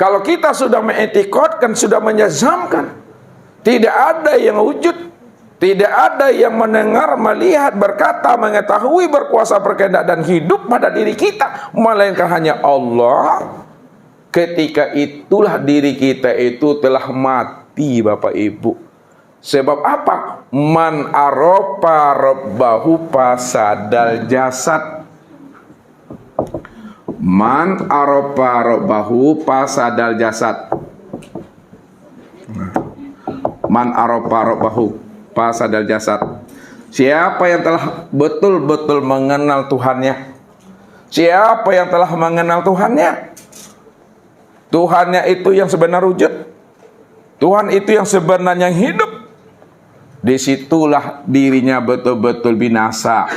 Kalau kita sudah mengetikotkan, sudah menjazamkan, tidak ada yang wujud, tidak ada yang mendengar, melihat, berkata, mengetahui, berkuasa, berkehendak dan hidup pada diri kita, melainkan hanya Allah. Ketika itulah diri kita itu telah mati, Bapak Ibu. Sebab apa? Man aropa rabbahu fasadal jasad. Man aropa rabbahu fasadal jasad. Man aropa rabbahu fasadal jasad. Siapa yang telah betul-betul mengenal Tuhannya? Siapa yang telah mengenal Tuhannya? Tuhannya itu yang sebenar wujud. Tuhan itu yang sebenarnya hidup. Disitulah dirinya betul-betul binasa.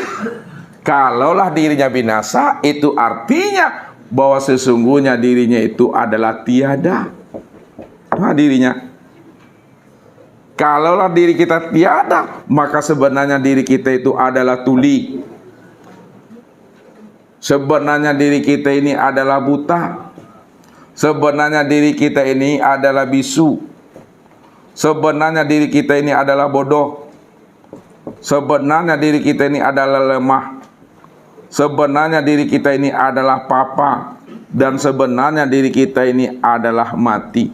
Kalaulah dirinya binasa, itu artinya bahwa sesungguhnya dirinya itu adalah tiada. Nah, dirinya. Kalaulah diri kita tiada, maka sebenarnya diri kita itu adalah tuli. Sebenarnya diri kita ini adalah buta. Sebenarnya diri kita ini adalah bisu. Sebenarnya diri kita ini adalah bodoh. Sebenarnya diri kita ini adalah lemah. Sebenarnya diri kita ini adalah papa. Dan sebenarnya diri kita ini adalah mati.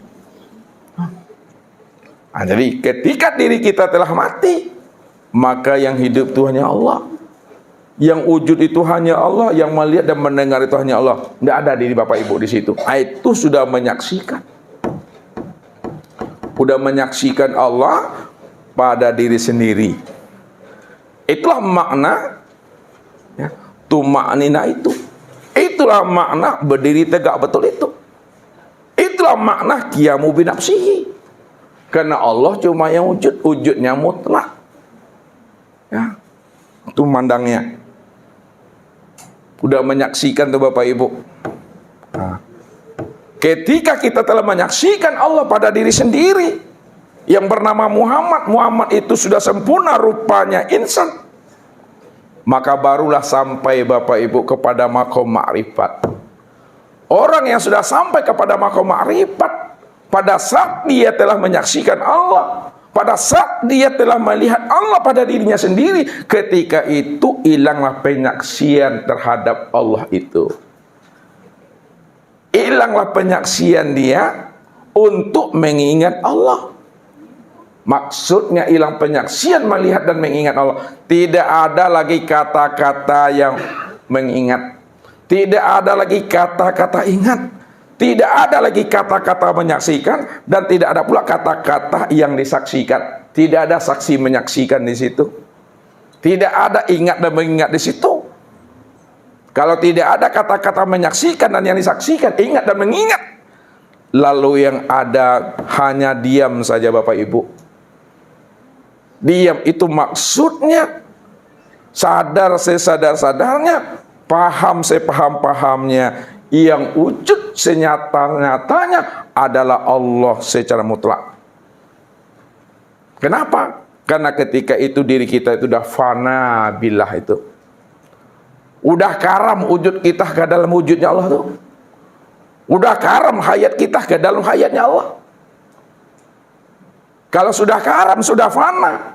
Nah, jadi ketika diri kita telah mati, maka yang hidup itu hanya Allah. Yang wujud itu hanya Allah. Yang melihat dan mendengar itu hanya Allah. Tidak ada diri Bapak Ibu di situ. Itu sudah menyaksikan. Sudah menyaksikan Allah pada diri sendiri. Itulah makna ya, tumaknina itu. Itulah makna berdiri tegak betul itu. Itulah makna qiyamu binafsihi. Karena Allah cuma yang wujud, wujudnya mutlak. Ya, itu mandangnya. Udah menyaksikan tuh Bapak Ibu. Nah, ketika kita telah menyaksikan Allah pada diri sendiri, yang bernama Muhammad, Muhammad itu sudah sempurna rupanya insan, maka barulah sampai Bapak Ibu kepada makom ma'rifat. Orang yang sudah sampai kepada makom ma'rifat, pada saat dia telah menyaksikan Allah, pada saat dia telah melihat Allah pada dirinya sendiri, ketika itu hilanglah penyaksian terhadap Allah itu. Hilanglah penyaksian dia untuk mengingat Allah. Maksudnya hilang penyaksian melihat dan mengingat Allah. Tidak ada lagi kata-kata yang mengingat. Tidak ada lagi kata-kata ingat. Tidak ada lagi kata-kata menyaksikan. Dan tidak ada pula kata-kata yang disaksikan. Tidak ada saksi menyaksikan di situ. Tidak ada ingat dan mengingat di situ. Kalau tidak ada kata-kata menyaksikan dan yang disaksikan, ingat dan mengingat, lalu yang ada hanya diam saja Bapak Ibu. Diam itu maksudnya sadar sesadar-sadarnya, paham sepaham-pahamnya, yang wujud senyata-nyatanya adalah Allah secara mutlak. Kenapa? Karena ketika itu diri kita itu sudah fana billah itu. Udah karam wujud kita ke dalam wujudnya Allah tuh. Udah karam hayat kita ke dalam hayatnya Allah. Kalau sudah karam, sudah fana,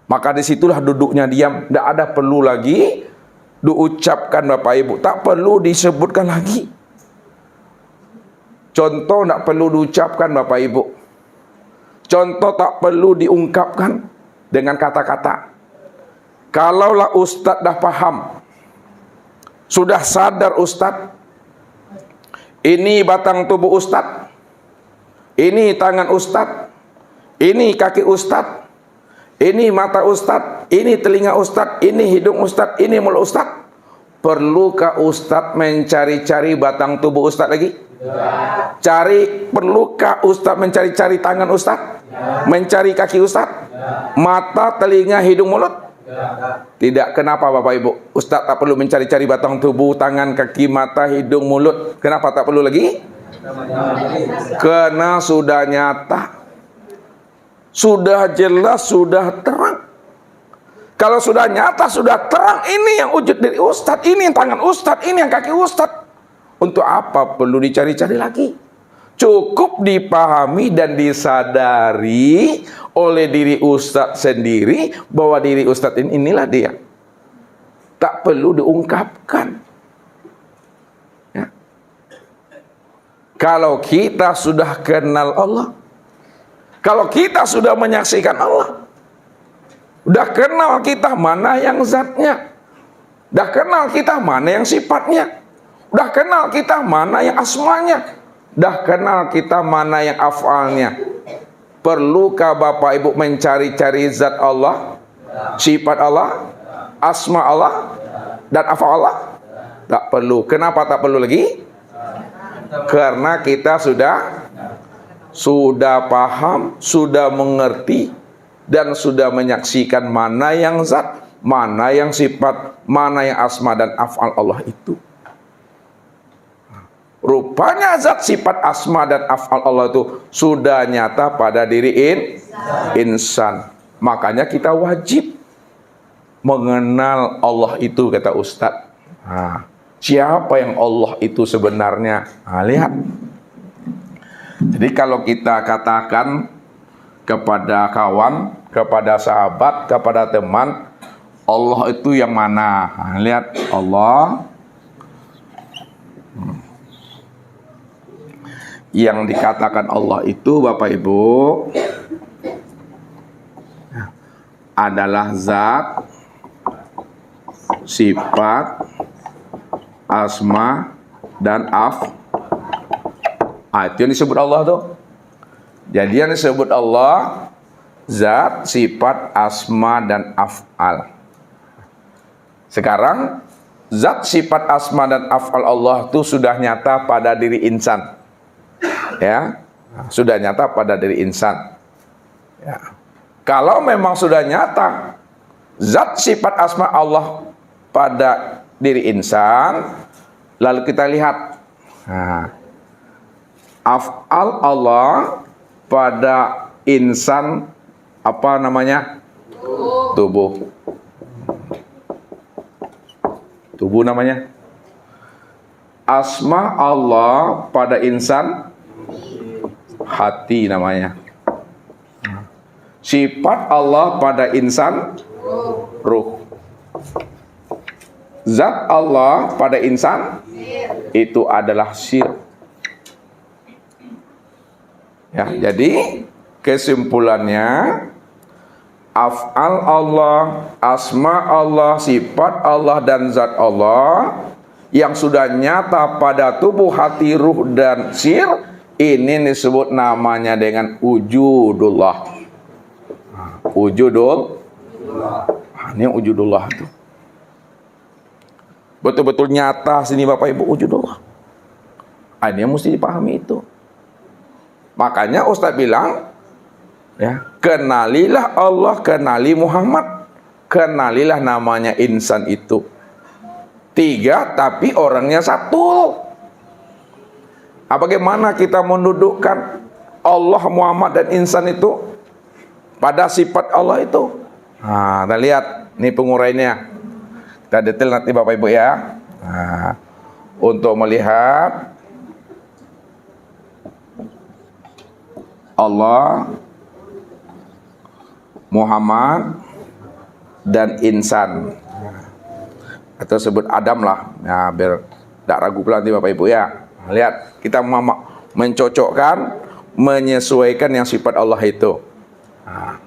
maka disitulah duduknya diam. Tidak ada perlu lagi diucapkan Bapak Ibu. Tak perlu disebutkan lagi. Contoh tak perlu diucapkan Bapak Ibu. Contoh tak perlu diungkapkan dengan kata-kata. Kalaulah Ustadz dah paham, sudah sadar Ustadz, ini batang tubuh Ustadz, ini tangan Ustadz, ini kaki Ustadz, ini mata Ustadz, ini telinga Ustadz, ini hidung Ustadz, ini mulut Ustadz. Perlukah Ustadz mencari-cari batang tubuh Ustadz lagi? Ya. Perlukah Ustadz mencari-cari tangan Ustadz? Ya. Mencari kaki Ustadz? Ya. Mata, telinga, hidung, mulut? Ya. Tidak. Kenapa Bapak Ibu? Ustadz tak perlu mencari-cari batang tubuh, tangan, kaki, mata, hidung, mulut. Kenapa tak perlu lagi? Karena sudah nyata, sudah jelas, sudah terang. Kalau sudah nyata, sudah terang, ini yang wujud dari Ustadz, ini yang tangan Ustadz, ini yang kaki Ustadz. Untuk apa perlu dicari-cari lagi? Cukup dipahami dan disadari oleh diri Ustadz sendiri bahwa diri Ustadz inilah dia. Tak perlu diungkapkan. Ya. Kalau kita sudah kenal Allah, kalau kita sudah menyaksikan Allah, udah kenal kita mana yang zatnya, udah kenal kita mana yang sifatnya, udah kenal kita mana yang asmanya, udah kenal kita mana yang afalnya. Perlukah Bapak Ibu mencari-cari zat Allah, sifat Allah, asma Allah, dan afal Allah? Tak perlu. Kenapa tak perlu lagi? Karena kita sudah paham, sudah mengerti, dan sudah menyaksikan mana yang zat, mana yang sifat, mana yang asma dan af'al Allah itu. Rupanya zat, sifat, asma dan af'al Allah itu sudah nyata pada diri insan. Makanya kita wajib mengenal Allah itu, kata Ustadz. Nah, siapa yang Allah itu sebenarnya? Nah, lihat. Jadi kalau kita katakan kepada kawan, kepada sahabat, kepada teman, Allah itu yang mana? Nah, lihat Allah. Yang dikatakan Allah itu, Bapak Ibu, adalah zat, sifat, asma, dan itu yang disebut Allah tuh. Jadi yang disebut Allah zat, sifat, asma, dan af'al. Sekarang zat, sifat, asma, dan af'al Allah itu sudah nyata pada diri insan. Ya, sudah nyata pada diri insan. Ya. Kalau memang sudah nyata zat, sifat, asma Allah pada diri insan, lalu kita lihat af'al Allah pada insan, apa namanya? Tubuh. Tubuh namanya. Asma Allah pada insan, hati namanya. Sifat Allah pada insan, ruh. Zat Allah pada insan itu adalah sir. Ya, jadi kesimpulannya, af'al Allah, asma Allah, sifat Allah, dan zat Allah yang sudah nyata pada tubuh, hati, ruh, dan sir, ini disebut namanya dengan wujudullah. Ini wujudullah itu. Betul-betul nyata sini Bapak Ibu wujudullah. Ini yang mesti dipahami itu. Makanya Ustaz bilang, ya, kenalilah Allah, kenali Muhammad, kenalilah namanya insan itu. 3 tapi orangnya 1. Bagaimana kita mendudukkan Allah, Muhammad, dan insan itu pada sifat Allah itu? Nah, kita lihat ini penguraiannya. Kita detail nanti Bapak Ibu ya. Nah, untuk melihat Allah, Muhammad, dan insan, atau sebut Adam lah, nah, biar tidak ragu pula nanti Bapak Ibu ya. Nah, lihat, kita mencocokkan, menyesuaikan yang sifat Allah itu. Nah,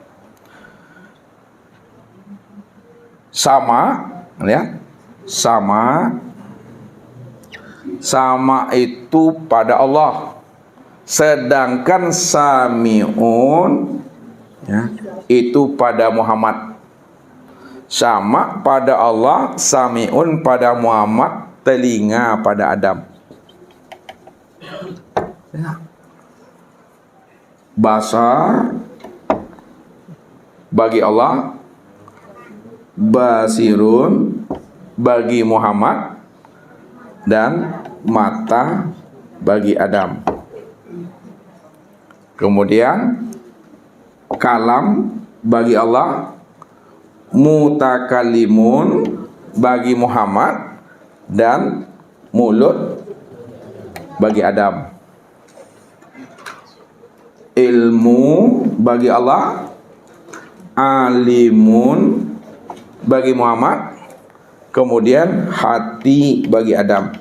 sama, lihat, sama itu pada Allah. Sedangkan sami'un, ya, itu pada Muhammad. Sama pada Allah, sami'un pada Muhammad, telinga pada Adam. Ya. Basar bagi Allah, basirun bagi Muhammad, dan mata bagi Adam. Kemudian kalam bagi Allah, Mutakallimun bagi Muhammad dan mulut bagi Adam. Ilmu bagi Allah, alimun bagi Muhammad, kemudian hati bagi Adam.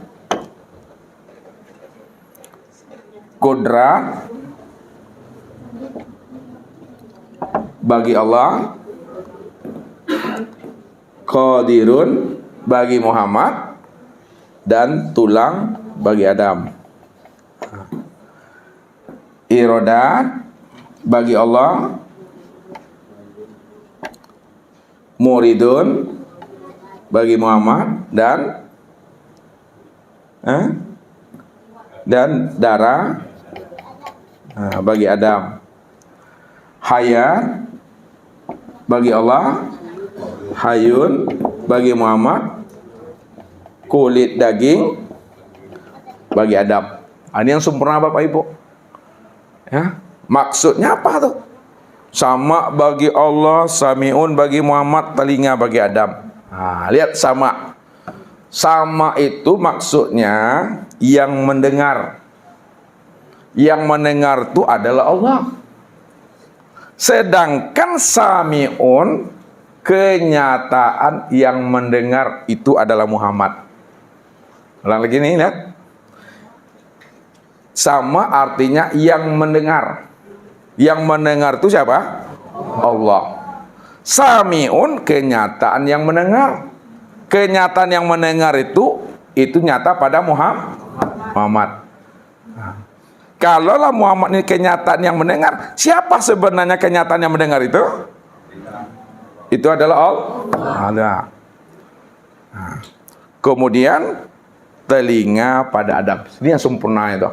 Qudrat bagi Allah, qadirun bagi Muhammad, dan tulang bagi Adam. Iradat bagi Allah, muridun bagi Muhammad, dan darah bagi Adam. Hayat bagi Allah, hayun bagi Muhammad, kulit daging bagi Adam. Ini yang sempurna Bapak Ibu. Ya, maksudnya apa tuh? Sama bagi Allah, samiun bagi Muhammad, telinga bagi Adam. Lihat sama. Sama itu maksudnya yang mendengar. Yang mendengar itu adalah Allah. Sedangkan samiun, kenyataan yang mendengar itu adalah Muhammad. Ulang lagi nih, lihat. Sama artinya yang mendengar. Yang mendengar itu siapa? Allah. Samiun, kenyataan yang mendengar. Kenyataan yang mendengar itu nyata pada Muhammad. Kalaulah Muhammad ini kenyataan yang mendengar, siapa sebenarnya kenyataan yang mendengar itu? Itu adalah Allah. Kemudian telinga pada Adam. Ini yang sempurna itu.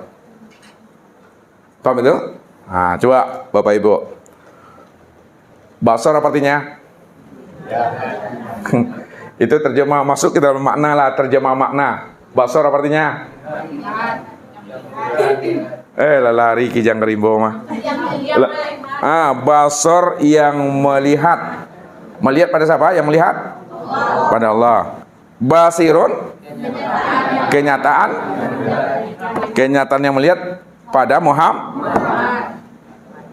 Paham itu? Coba Bapak Ibu. Basar apa artinya? Itu terjemah, masuk ke dalam makna lah, terjemah makna. Basar apa artinya? Lari kijang kerimbo mah. Basar yang melihat. Melihat pada siapa? Yang melihat? Pada Allah. Basirun, kenyataan. Kenyataan yang melihat pada Muhammad.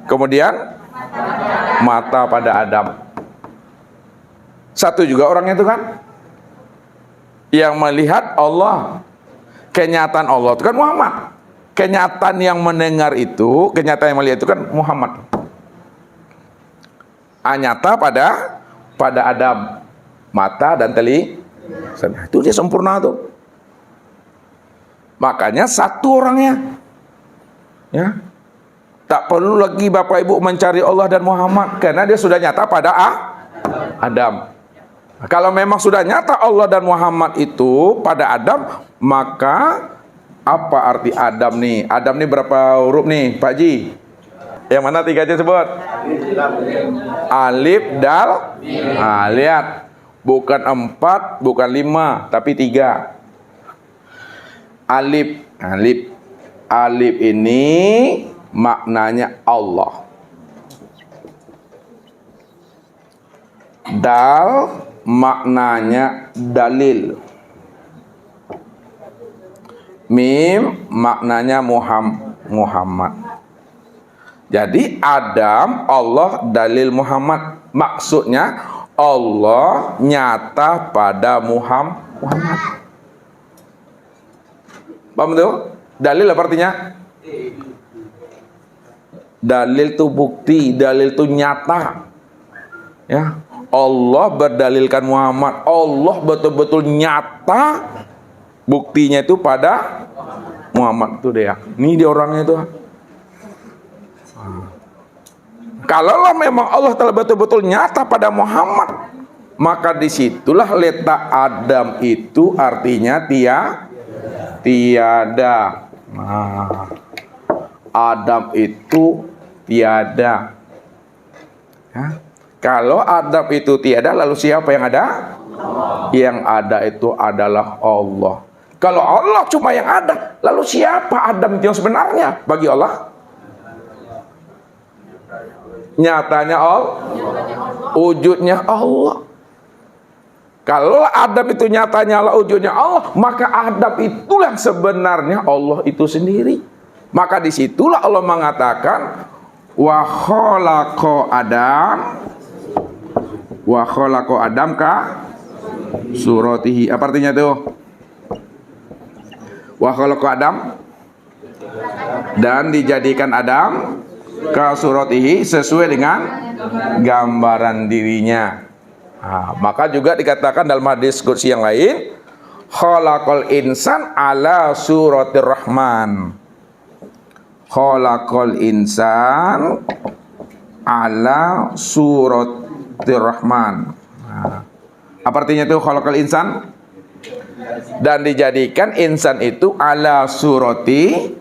Kemudian mata pada Adam. Satu juga orangnya itu kan, yang melihat Allah. Kenyataan Allah itu kan Muhammad. Kenyataan yang mendengar itu, kenyataan yang melihat itu kan Muhammad. Nyata pada Adam, mata dan telinga. Itu dia sempurna tuh. Makanya satu orangnya. Ya. Tak perlu lagi Bapak Ibu mencari Allah dan Muhammad, karena dia sudah nyata pada Adam. Kalau memang sudah nyata Allah dan Muhammad itu pada Adam, maka apa arti Adam nih? Adam nih berapa huruf nih, Pak Ji? Yang mana tiga aja sebut? Alif, dal. Lihat, bukan 4, bukan 5, tapi 3. Alif ini maknanya Allah. Dal maknanya dalil. Mim maknanya Muhammad. Jadi Adam, Allah, dalil Muhammad. Maksudnya Allah nyata pada Muhammad. Paham tuh? Dalil apa artinya? Dalil itu bukti, dalil itu nyata. Ya, Allah berdalilkan Muhammad. Allah betul-betul nyata. Buktinya itu pada Muhammad itu dia. Ini dia orangnya itu. Kalaulah memang Allah telah betul-betul nyata pada Muhammad, maka disitulah letak Adam itu artinya tiada. Adam itu tiada. Ya. Kalau Adam itu tiada, lalu siapa yang ada? Yang ada itu adalah Allah. Kalau Allah cuma yang ada, lalu siapa Adam yang sebenarnya bagi Allah? Nyatanya Allah, wujudnya Allah. Kalau Adam itu nyatanya Allah, wujudnya Allah, maka Adam itulah sebenarnya Allah itu sendiri. Maka disitulah Allah mengatakan wa khalaqa Adam ka suratihi. Apa artinya tuh? Wa khalaqa Adam, dan dijadikan Adam ka suratihi, sesuai dengan gambaran dirinya. Nah, maka juga dikatakan dalam hadis qudsi yang lain, khalaqal insan ala suratir rahman. Khalaqal insan ala suratir rahman. Nah, apa artinya itu khalaqal insan? Dan dijadikan insan itu ala surati,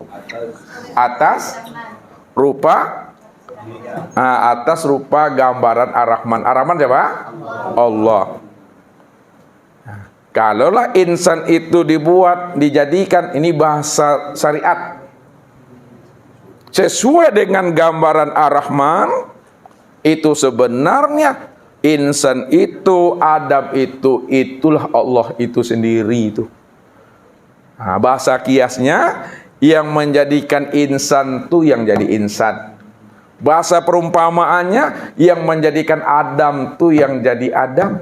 atas rupa gambaran Ar-Rahman. Ar-Rahman siapa? Allah. Kalaulah insan itu dijadikan, ini bahasa syariat, sesuai dengan gambaran Ar-Rahman, itu sebenarnya insan itu, Adam itu, itulah Allah itu sendiri itu. Nah, bahasa kiasnya, yang menjadikan insan itu yang jadi insan. Bahasa perumpamaannya, yang menjadikan Adam itu yang jadi Adam.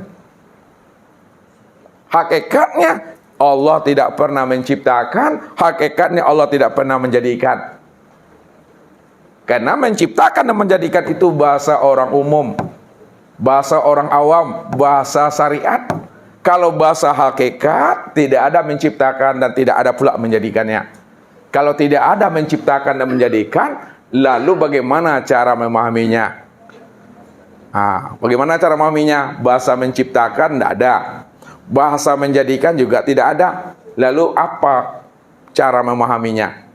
Hakikatnya Allah tidak pernah menciptakan, hakikatnya Allah tidak pernah menjadikan. Karena menciptakan dan menjadikan itu bahasa orang umum, bahasa orang awam, bahasa syariat. Kalau bahasa hakikat, tidak ada menciptakan dan tidak ada pula menjadikannya. Kalau tidak ada menciptakan dan menjadikan, lalu bagaimana cara memahaminya? Bagaimana cara memahaminya? Bahasa menciptakan tidak ada, bahasa menjadikan juga tidak ada. Lalu apa cara memahaminya?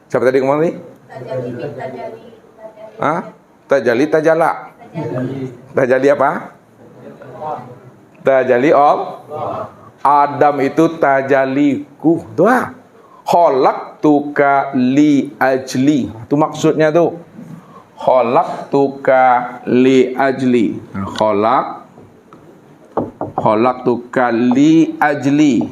Siapa tadi ngomong nih? Tajali, tajala. Tajali apa? Tajali Allah. Adam itu tajaliku. Doa. Khalaqtuka li ajli. Itu maksudnya tuh. Khalaqtuka li ajli. Khalaqtuka li ajli.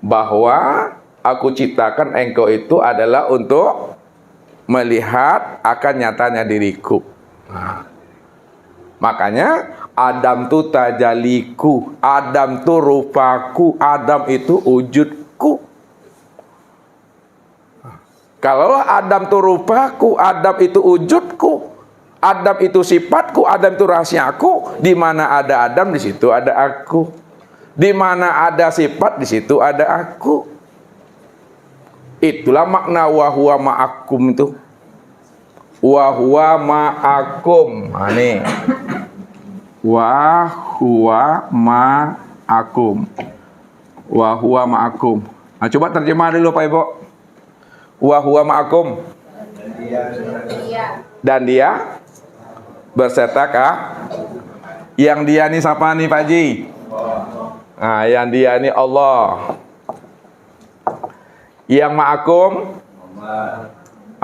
Bahwa aku ciptakan engkau itu adalah untuk melihat akan nyatanya diriku. Makanya Adam itu tajaliku, Adam itu rupaku, Adam itu wujudku. Kalau Adam itu rupaku, Adam itu wujudku, Adam itu sifatku, Adam itu rahasiaku. Di mana ada Adam, di situ ada aku. Di mana ada sifat, di situ ada aku. Itulah makna wa huwa ma'akum itu. Wa huwa ma'akum. Ini. Wa huwa ma'akum. Wa huwa ma'akum. Nah, coba terjemah dulu Pak Ibu. Wa huwa ma'akum. Dan dia bersertakah? Yang dia ini siapa nih Pak Ji? Nah, yang dia ini Allah. Yang ma'akum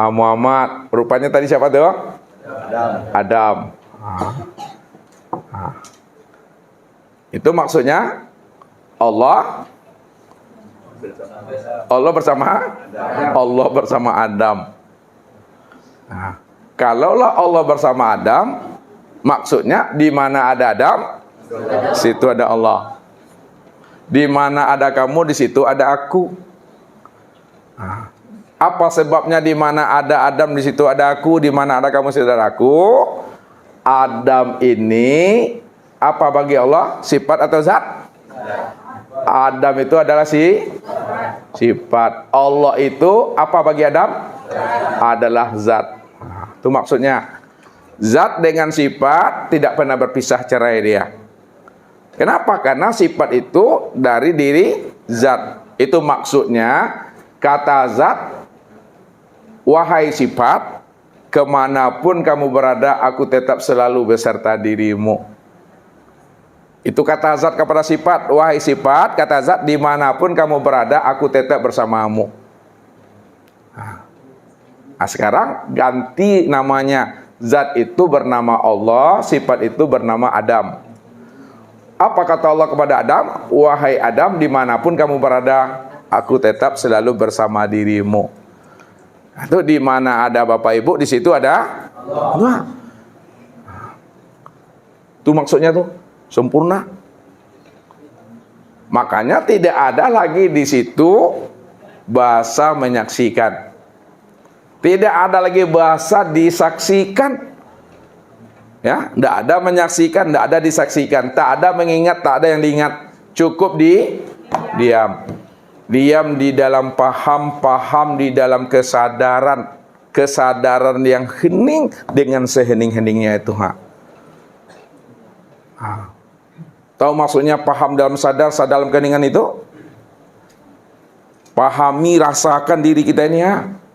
Muhammad. Rupanya tadi siapa tuh? Adam. Itu maksudnya Allah bersama Adam. Nah, kalaulah Allah bersama Adam, maksudnya di mana ada Adam, situ ada Allah. Di mana ada kamu, di situ ada aku. Nah, apa sebabnya di mana ada Adam, di situ ada aku, di mana ada kamu, di situ ada aku? Adam ini apa bagi Allah? Sifat atau zat? Adam itu adalah sifat. Allah itu apa bagi Adam? Adalah zat. Nah, itu maksudnya. Zat dengan sifat tidak pernah berpisah cerai dia. Kenapa? Karena sifat itu dari diri zat. Itu maksudnya kata zat, wahai sifat, kemanapun kamu berada, aku tetap selalu beserta dirimu. Itu kata zat kepada sifat. Wahai sifat, kata zat, dimanapun kamu berada, aku tetap bersamamu. Nah, Nah, sekarang ganti namanya. Zat itu bernama Allah, sifat itu bernama Adam. Apa kata Allah kepada Adam? Wahai Adam, dimanapun kamu berada, aku tetap selalu bersama dirimu. Itu di mana ada Bapak Ibu, di situ ada Allah. Itu maksudnya tuh sempurna. Makanya tidak ada lagi di situ bahasa menyaksikan. Tidak ada lagi bahasa disaksikan. Ya, tidak ada menyaksikan, tidak ada disaksikan, tak ada mengingat, tak ada yang diingat. Cukup diam. Diam di dalam paham di dalam kesadaran. Kesadaran yang hening dengan sehening-heningnya itu. Tahu maksudnya paham dalam sadar dalam keheningan itu? Pahami, rasakan diri kita ini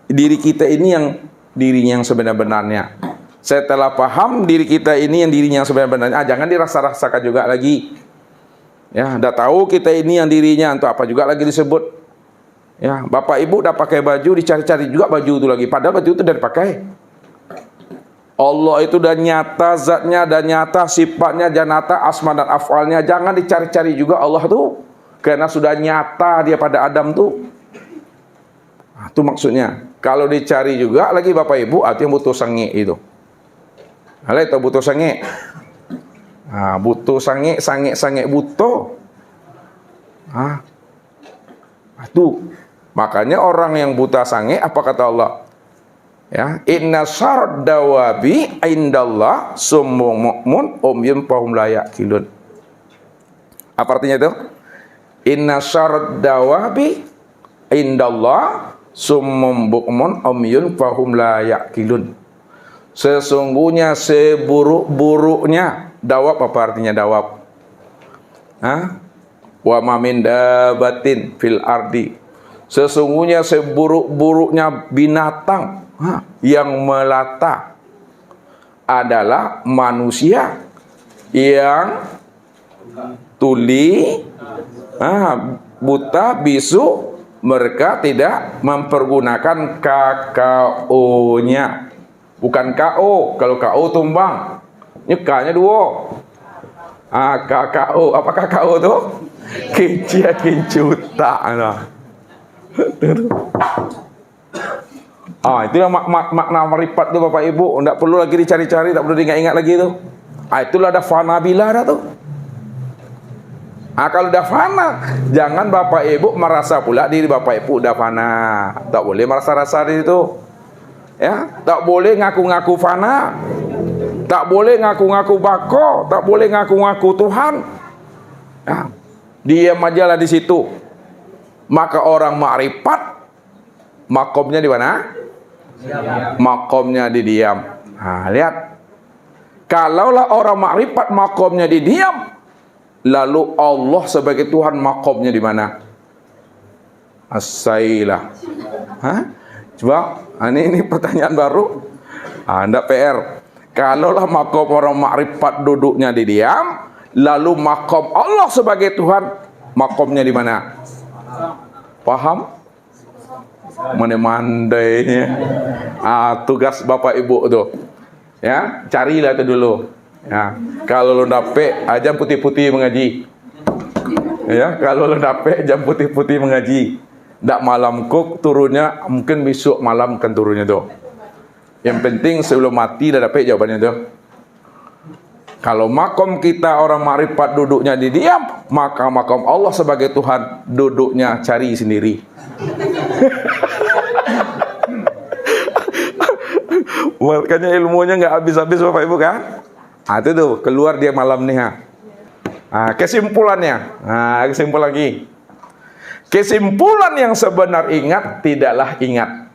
Diri kita ini yang dirinya yang sebenar-benarnya. Setelah paham diri kita ini yang dirinya yang sebenar-benarnya, jangan dirasa-rasakan juga lagi. Ya, udah tahu kita ini yang dirinya, untuk apa juga lagi disebut. Ya, Bapak Ibu udah pakai baju, dicari-cari juga baju itu lagi, padahal baju itu udah dipakai. Allah itu udah nyata zatnya, dan nyata sifatnya, dan nyata asma dan af'alnya. Jangan dicari-cari juga Allah tuh, karena sudah nyata dia pada Adam tuh. Itu maksudnya. Kalau dicari juga lagi Bapak Ibu, artinya butuh sange itu. Hal itu butuh sange. Butuh sange butuh. Itu. Makanya orang yang buta sange, apa kata Allah? Ya, inna syarrad dawabi indallah summun mu'mun umyun fahum la yaqilun. Apa artinya itu? Inna syarrad dawabi indallah summum bukmun umyun fahum la yaqilun. Sesungguhnya seburuk-buruknya dawab. Apa artinya dawab? Wa ma min dabatin fil ardi. Sesungguhnya seburuk-buruknya binatang yang melata adalah manusia yang tuli, buta, bisu. Mereka tidak mempergunakan KKO-nya. Bukan KO. Kalau KO tumbang, ini K-nya dua. KKO. Apa KKO tuh? Kincia kincuta. Itulah makna meripat tuh Bapak Ibu. Tidak perlu lagi dicari-cari, tidak perlu diingat-ingat lagi tuh. Itulah ada fana bila ada tuh. Kalau udah fana, jangan Bapak Ibu merasa pula diri Bapak Ibu udah fana. Tak boleh merasa-rasa di situ. Ya, tak boleh ngaku-ngaku fana. Tak boleh ngaku-ngaku bako, tak boleh ngaku-ngaku Tuhan. Ya, diam ajalah di situ. Maka orang makrifat makomnya di mana? Makomnya di diam. Lihat. Kalaulah orang makrifat makomnya di diam, lalu Allah sebagai Tuhan makomnya di mana? As-sailah. Coba, ini pertanyaan baru. Anda PR. Kalaulah makom orang makrifat duduknya di diam, lalu makom Allah sebagai Tuhan makomnya di mana? Paham? Mandai-mandainya. Tugas Bapak Ibu tuh. Ya, carilah itu dulu. Ya, kalau lo dapet jam putih-putih mengaji. Ya, kalau lo dapet jam putih-putih mengaji. Ndak malam kok turunnya, mungkin besok malam kan turunnya tuh. Yang penting sebelum mati dah dapat jawabannya tuh. Kalau makom kita orang makrifat duduknya di diam, maka makom Allah sebagai Tuhan duduknya cari sendiri. Makanya ilmunya nggak habis-habis Bapak Ibu kan? Itu tuh keluar dia malam nih. Kesimpulannya, kesimpulan lagi. Kesimpulan yang sebenar ingat tidaklah ingat.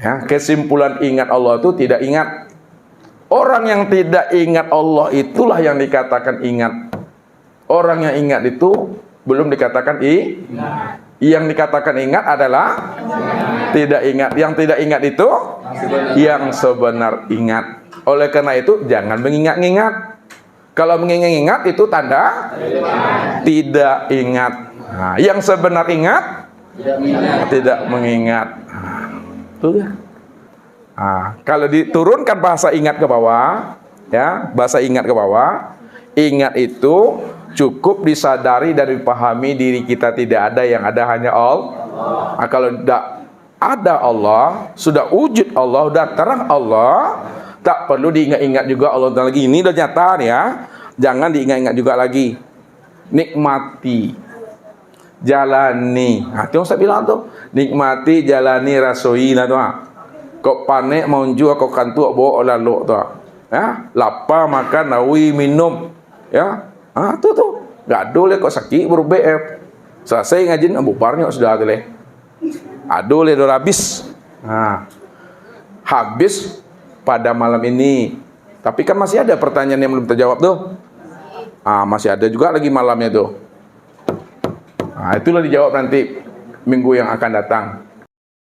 Ya, kesimpulan ingat Allah itu tidak ingat. Orang yang tidak ingat Allah itulah yang dikatakan ingat. Orang yang ingat itu belum dikatakan ingat. Yang dikatakan ingat adalah tidak ingat. Yang tidak ingat itu yang sebenar ingat. Oleh karena itu jangan mengingat-ingat. Kalau mengingat-ingat itu tanda tidak ingat. Yang sebenar ingat tidak mengingat. Tuh kan? Kalau diturunkan bahasa ingat ke bawah, ya, bahasa ingat ke bawah, ingat itu cukup disadari dan dipahami diri kita tidak ada, yang ada hanya Allah. Kalau tidak ada Allah, sudah wujud Allah, sudah terang Allah, tak perlu diingat-ingat juga Allah lagi. Ini udah nyata ya. Jangan diingat-ingat juga lagi. Nikmati, jalani. Itu yang saya bilang tuh, nikmati, jalani, rasoi lah tuh. Kok panik mau jual, kok kantu bawa lalu tuh. Ya, lapar makan, nawi minum. Ya, tuh. Gaduh le kok sakit baru BF. Selesai ngajin bubarnya sudah tuh le. Aduh le udah habis. Habis pada malam ini. Tapi kan masih ada pertanyaan yang belum terjawab tuh. Masih ada juga lagi malamnya tuh. Itulah dijawab nanti minggu yang akan datang.